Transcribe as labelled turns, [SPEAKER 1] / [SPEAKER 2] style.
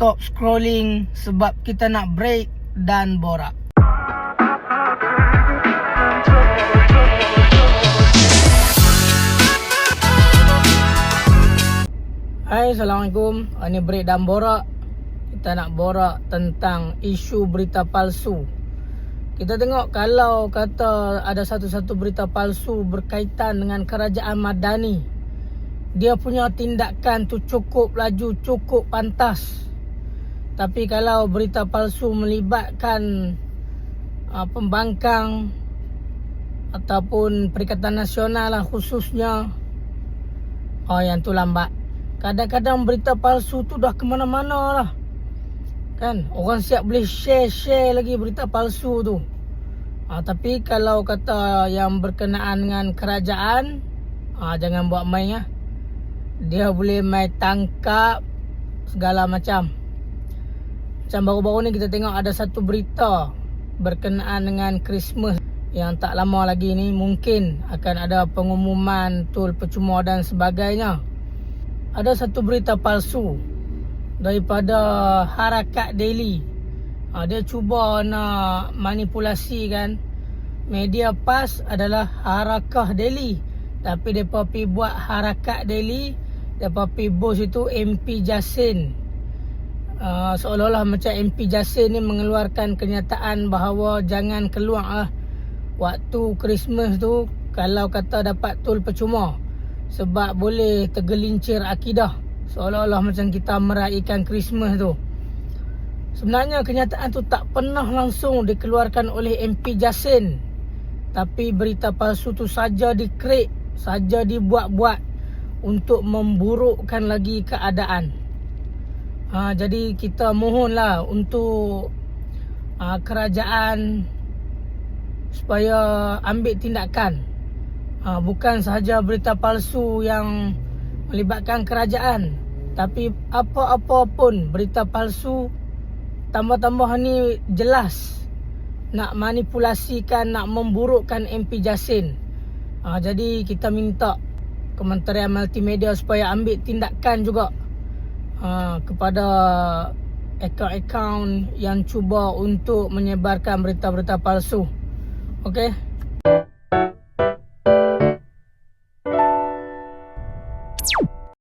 [SPEAKER 1] stop scrolling sebab kita nak break dan borak. Hai, Assalamualaikum. Ini break dan borak. Kita nak borak tentang isu berita palsu. Kita tengok kalau kata ada satu-satu berita palsu berkaitan dengan kerajaan Madani, dia punya tindakan tu cukup laju, cukup pantas. Tapi kalau berita palsu melibatkan pembangkang ataupun Perikatan Nasional lah khususnya, yang tu lambat. Kadang-kadang berita palsu tu dah ke mana-mana lah. Kan? Orang siap boleh share lagi berita palsu tu. Tapi kalau kata yang berkenaan dengan kerajaan, jangan buat main lah. Dia boleh main tangkap segala macam. Macam baru-baru ni kita tengok ada satu berita berkenaan dengan Christmas yang tak lama lagi ni. Mungkin akan ada pengumuman tol percuma dan sebagainya. Ada satu berita palsu daripada Harakat Daily. Dia cuba nak manipulasi kan. Media PAS adalah Harakah Daily, tapi mereka pergi buat Harakat Daily. Mereka pergi bos itu MP Jasin. Seolah-olah macam MP Jasin ni mengeluarkan kenyataan bahawa jangan keluar lah waktu Christmas tu kalau kata dapat tol percuma, sebab boleh tergelincir akidah. Seolah-olah macam kita meraihkan Christmas tu. Sebenarnya kenyataan tu tak pernah langsung dikeluarkan oleh MP Jasin. Tapi berita palsu tu saja dikreat, saja dibuat-buat untuk memburukkan lagi keadaan. Jadi kita mohonlah untuk kerajaan supaya ambil tindakan. Bukan sahaja berita palsu yang melibatkan kerajaan, tapi apa-apa pun berita palsu, tambah-tambah ni jelas nak manipulasikan, nak memburukkan MP Jasin. Jadi kita minta Kementerian Multimedia supaya ambil tindakan juga kepada akaun-akaun yang cuba untuk menyebarkan berita-berita palsu. Okey.